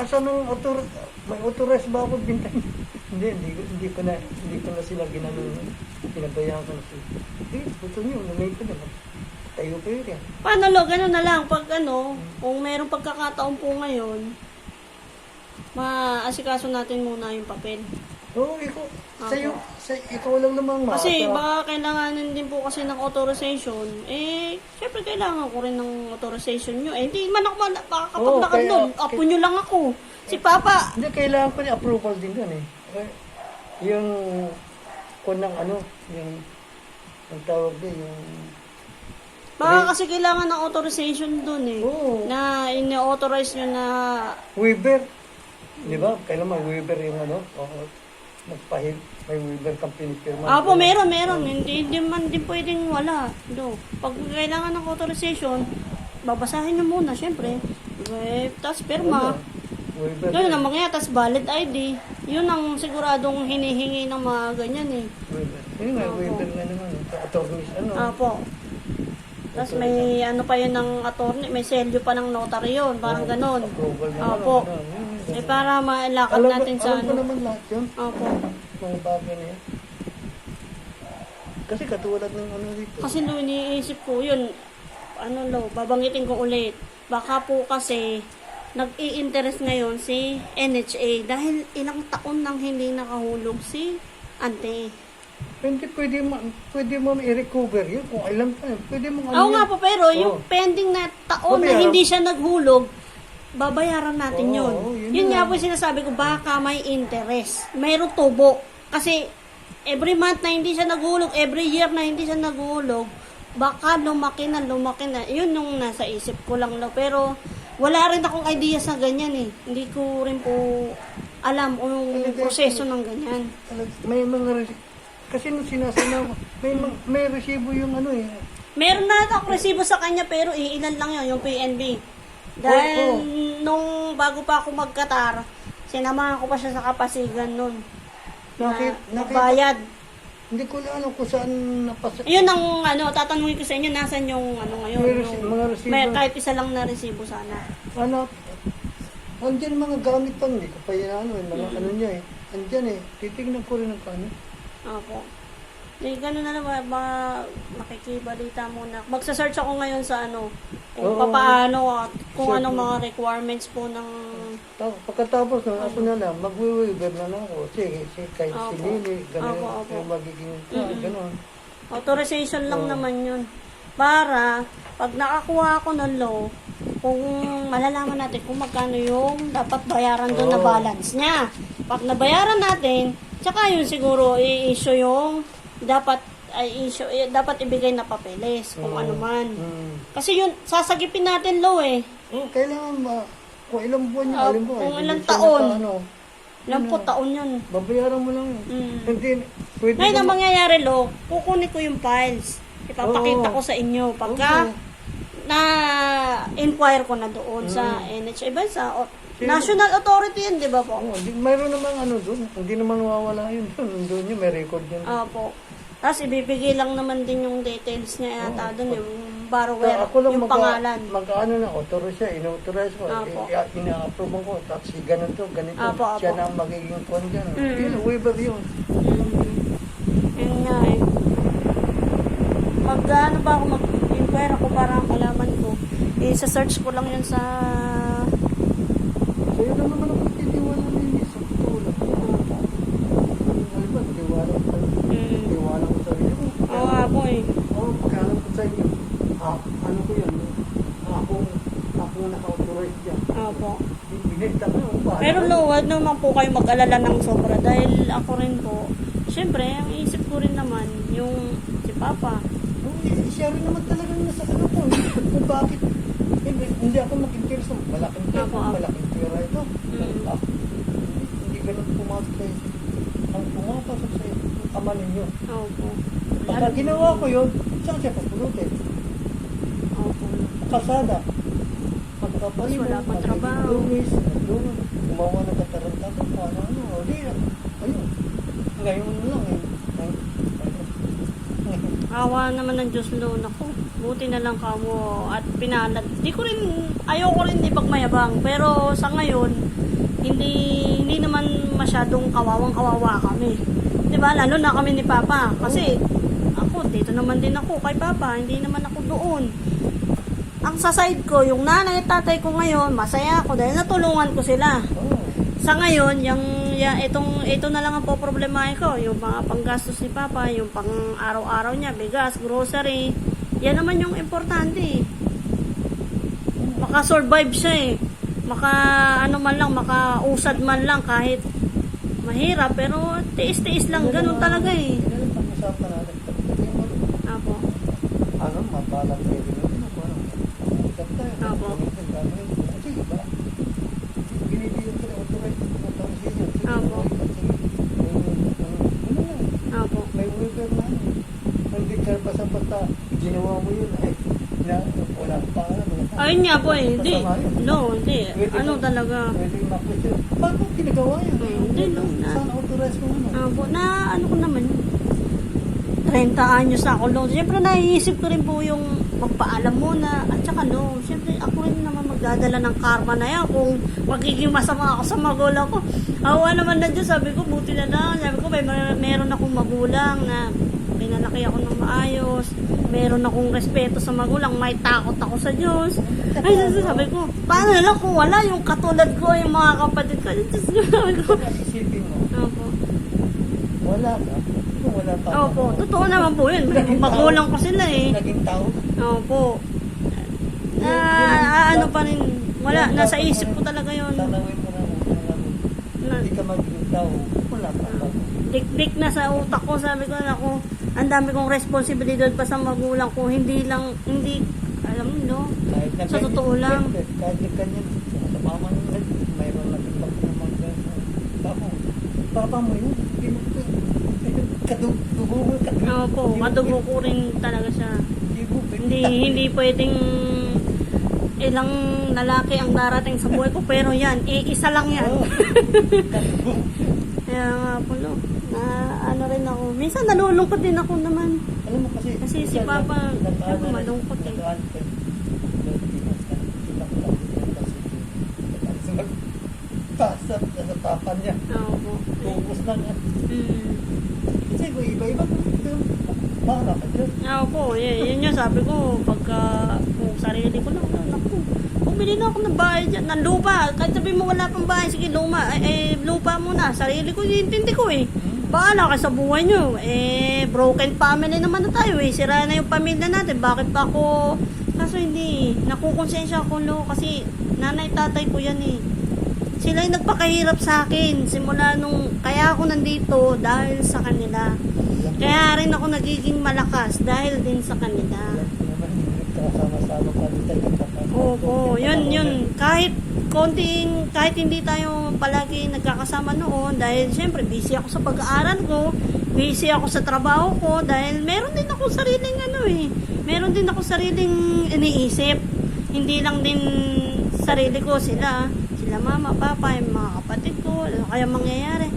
asan ng may authorized ba ako bintay? Hindi ko na sila ginanong, pinabayaan ko na sila. Gusto nyo, namay ko na. Tayo kayo yan. Paano lo, gano'n na lang. Pag ano, kung merong pagkakataon po ngayon, maasikaso natin muna yung papel. Oo, ikaw lang naman Kasi baka kailanganin din po kasi ng authorization. Syempre kailangan ko rin ng authorization nyo. Hindi man ako makakapaglakad nun. Apo nyo lang ako. Si Papa. Hindi, kailangan ko ni approval din doon eh. Yung kunang yung tawag din, yung Baka kasi kailangan ng authorization dun eh. Oo. Na ini-authorize nyo na waiver. Di ba? Kailangan may waiver yung may waiver kang pinipirma. Apo, meron. Hindi man din pwedeng wala. Pag kailangan ng authorization, babasahin nyo muna, syempre. Tapos pirma. Waiver. Yun ang mga tapos valid ID. Yun ang siguradong hinihingi ng mga ganyan eh. Waiver. Yun nga, waiver nga naman. Attorneys, Apo. Tapos may pa yun ng attorney, may selyo pa ng notary yun, parang ganon. Approval naman. Opo. Para mailakad natin sa Alam ko naman lahat yun. Opo. Mga bagay na yan. Kasi katulad ng dito. Kasi no, iniisip ko yun, babanggitin ko ulit. Baka po kasi nag-i-interest ngayon si NHA dahil ilang taon nang hindi nakahulog si Ante. Hindi pwede mo i-recover yun. Kung alam ka, pwede mo Oo nga po, pero yung pending na taon na hindi siya naghulog, babayaran natin yun. Yun nga po sinasabi ko, baka may interest. Mayroong tubo. Kasi every month na hindi siya naghulog, every year na hindi siya naghulog, baka lumaki na. Yun yung nasa isip ko lang. Pero wala rin akong idea sa ganyan eh. Hindi ko rin po alam yung proseso ng ganyan. May mga kasi nung sinasama ko, may resibo yung Meron na ako resibo sa kanya pero ilan lang yun, yung PNB. Dahil nung bago pa ako magkatar, sinamahan ko pa siya sa Kapasigan nun. Nagbayad. Hindi ko na kung saan napasa. Yun ang tatanungin ko sa inyo, nasan yung ngayon? Mga resibo. Kahit isa lang na resibo sana. Andyan mga gamit pang, hindi ko pa yun mga niya eh. Andyan eh, titignan ko rin ang kano. Opo. Gano'n na naman, makikibalita muna. Magsa-search ako ngayon sa kung paano at kung anong mga requirements po ng... Pagkatapos nun, ako na lang, mag-waiver na lang ako. Sige, kahit si Lili, gano'n yung magiging, gano'n. Authorization lang naman yun. Para, pag nakakuha ako ng law, kung malalaman natin kung magkano yung dapat bayaran doon na balance niya. Pag nabayaran natin, tsaka yun siguro i-issue yung dapat ibigay na papeles kung ano man. Kasi yun, sasagipin natin law eh. Kailangan kung ilang buwan yun, halimbawa. Kung ilang taon. Ilang po taon yun. Babayaran mo lang yun. Hindi, pwede ngayon ang mangyayari law, kukunin ko yung files. Ipapakita ko sa inyo. Pagka na-inquire ko na doon sa NHA ba sa National Authority yun, di ba po? Mayroon namang doon. Hindi naman mawawala yun doon. Doon yun, may record yun. Opo. Tapos ibibigay lang naman din yung details niya yata doon, yung borrower, yung pangalan. Na, authorize siya, in-authorize ko. Ina-approve ko. Tapos ganito. Siya na ang magiging kwan dyan. Waiver yun. Yun nga eh. Mag-ano ba ako mag-inquire ako para malaman ko. Sa-search ko lang yun sa... Sa'yo na naman ako titiwala nila sa tulad. Tiwala ko sa'yo. Oo nga po eh. Pagkalam ko sa'yo. Ano ko yun? Ako naka-authorize dyan. Opo. Binigta ko yung bahay. Pero huwag naman po kayo mag-alala ng sobra dahil ako rin po. Siyempre, ang isip ko rin naman yung si Papa. Siya rin naman talagang nasa ko. Kung bakit hindi ako mag-interest sa malaking pera ito. Hindi ganun pumasok sa isip. Ang pumapasok sa isip, ang ama ninyo. Opo. Pagka ginawa ko yun, saan siya papulutin? Opo. Kasada. Magpapalimon, Wala pa trabaho. Gumawa ng katarantado, ayun. Ngayon lang eh. Awa naman ng Diyos Lord. Ako, buti na lang kamo at pinalad. Ayoko rin ipagmayabang. Pero sa ngayon, hindi naman masyadong kawawang-kawawa kami. Diba? Lalo na kami ni Papa. Kasi, ako, dito naman din ako kay Papa. Hindi naman ako doon. Ang sa side ko, yung nanay at tatay ko ngayon, masaya ako dahil natulungan ko sila. Oo. Sa ngayon, ito na lang ang poproblemahin ko. Yung mga panggastos ni Papa, yung pang araw-araw niya, bigas, grocery. Yan naman yung importante. Maka-survive siya eh. Makausad man lang kahit mahirap. Pero tiis-tiis lang, ganun talaga eh. Ganun pag-usapan natin. Apo. Ano, mabalang pwede na. Apo. Kasi iba. Binibigyan ko na authorize ng senior. Apo. Apo. May waiver na. Hindi ka pa sa basta ginawa mo yun. Ay, wala pa alam. Ayun nga po eh. Hindi. No, hindi. Ano talaga. Pwede makwestiyon. Paano pinagawa yan? Hindi, no. Saan authorize mo ano? Apo. Ano ko naman. 30 anyos na ako, no. Siyempre, naiisip ko rin po yung magpaalam muna. At saka, no, siyempre, ako rin naman magdadala ng karma na yan kung magiging masama ako sa magulang ko. Awa naman na Diyos, sabi ko, buti na lang. Sabi ko, meron akong magulang na pinalaki ako ng maayos. Meron akong respeto sa magulang. May takot ako sa Diyos. Ay, sabi ko, paano na lang kung wala yung katulad ko, yung mga kapatid ko. Sabi ko, Isipin mo, opo. wala ka. Kung wala pa. Opo, totoo naman po yun. Magulang ko sila eh. Naging tao. Opo. Ano pa rin, wala, nasa isip ko talaga yun. Tanawin mo na hindi ka magiging tao. Wala pa. Dik-dik na sa utak ko, sabi ko na ako, ang dami kong responsibilidad pa sa magulang ko, hindi, alam mo, no? Sa totoo lang. Kahit na ganyan, sa mama nila, mayroon na iba ko naman papa mo yun. Kadugo mo. Opo, kadugo ko rin talaga siya. Hindi pwedeng ilang lalaki ang darating sa buhay ko, pero yan, isa lang yan. Kaya nga po, no, na ano rin ako. Minsan nalulungkot din ako naman. Alam mo kasi Si Papa, ako malungkot eh. Sa papa niya. Opo. Focus na nga. Mm. Kasi iba-iba. Baka ka dyan. Opo, yun yung sabi ko, pagka kung sarili ko lang, naku, bumili na ako ng bahay dyan, ng lupa. Kahit sabi mo wala pang bahay, sige lupa muna. Sarili ko, intindi ko eh. Bahala ka sa buhay nyo. Broken family naman na tayo eh. Sira na yung pamilya natin. Bakit pa ako? Kaso hindi. Nakukonsensya ako, no. Kasi nanay, tatay ko yan eh. Sila yung nagpakahirap sa akin. Simula kaya ako nandito dahil sa kanila. Kaya rin ako nagiging malakas dahil din sa kanila. Opo, yun. Kahit hindi tayo palagi nagkakasama noon dahil syempre busy ako sa pag-aaral ko, busy ako sa trabaho ko dahil meron din ako sariling meron din ako sariling iniisip. Hindi lang din sarili ko, sila mama, papa, yung mga kapatid ko, ano kaya mangyayari.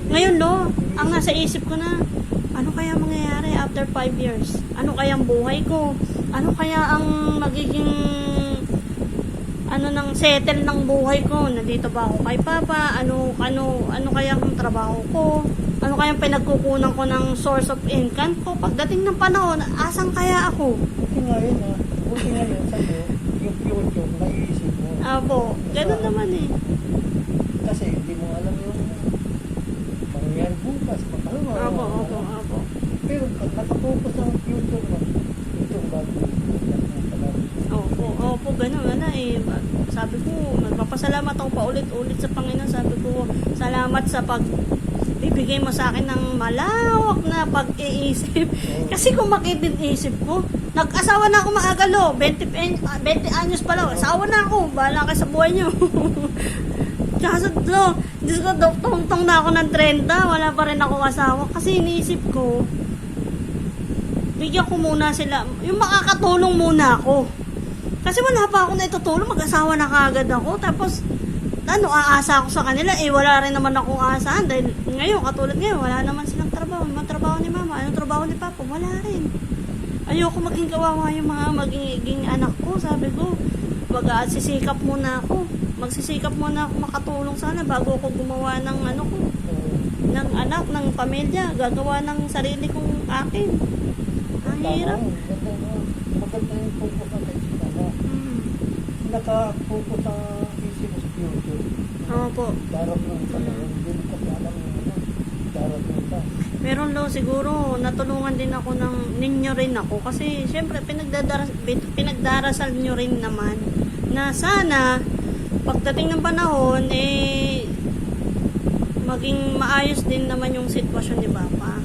Ngayon ang nasa isip ko na, ano kaya mangyayari after 5 years? Ano kaya ang buhay ko? Ano kaya ang magiging nang settle ng buhay ko? Nandito ba ako kay Papa? Ano kaya ang trabaho ko? Ano kaya ang pinagkukunan ko ng source of income ko? Pagdating ng panahon, asan kaya ako? Buti nga yun, sabi, yung future, naiisip mo. Apo, ganun naman eh. Kasi hindi mo alam yung mangyayari bukas, Apo. Pero pag nakapokus ang future mo, itong gagawin. Opo, ganun na eh. Sabi ko, nagpapasalamat ako paulit-ulit sa Panginoon. Sabi ko, salamat sa bibigay mo sa akin ng malawak na pag-iisip. Kasi kung makitid-isip ko, nag-asawa na ako maagalo. 20 anyos pa lang. Asawa na ako. Bahala ka sa buhay nyo. Kaso Diyos ko, tungtong na ako ng 30. Wala pa rin ako asawa. Kasi iniisip ko, bigyan ko muna sila. Yung makakatulong muna ako. Kasi wala pa ako na itutulong. Mag-asawa na kagad ako. Tapos, aasa ako sa kanila. Wala rin naman akong aasahan. Dahil ngayon, katulad ngayon, wala naman silang trabaho. Yung trabaho ni mama. Anong trabaho ni papa? wala rin. Ayoko maging kawawa yung mga magiging anak ko. Sabi ko, sisikap muna ako. Magsisikap muna ako makatulong sana bago ako gumawa ng ano ko, ng anak, ng pamilya, gagawa ng sarili kong akin. Ang hirap. Maganda yung focus ng kailangan mo. Naka-focus ang isip mo sa future. Opo. Darating ka na. Hindi mo kasi alam yung ano. Darating ka. Meron daw siguro, natulungan din ako ninyo rin ako. Kasi, syempre, pinagdarasal nyo rin naman na sana, pagdating ng panahon, maging maayos din naman yung sitwasyon ni Papa.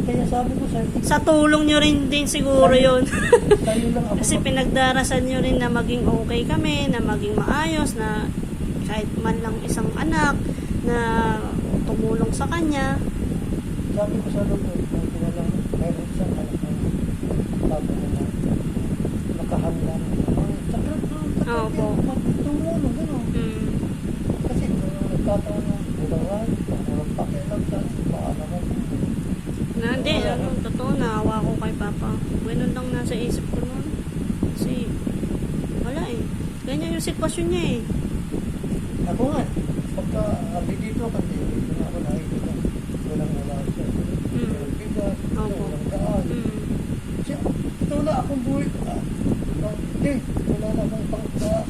Kaya sabi ko Sa tulong nyo rin din siguro yun. Sa'yo lang ako. Kasi pinagdarasal nyo rin na maging okay kami, na maging maayos, na kahit man lang isang anak na tumulong sa kanya. Sabi ko sa loob, lang, meron isang anak na sabi ko na nakahanda na. Sakit Opo. tumulong, gano'n. Kasi nagkataon ng bulangan, pakialam sa baka naman. Hindi, totoo, naawa ko kay Papa. Ganun lang nasa isip ko noon. Kasi, wala eh. Ganyan yung sitwasyon niya eh. Ako nga, pagka dito kasi dito na ako nakikita, wala siya. Walang bigas, Opo. walang daan. Siya, ito wala akong buhay. Hindi, wala na akong pangkas,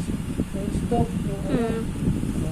yung stop, yung ano.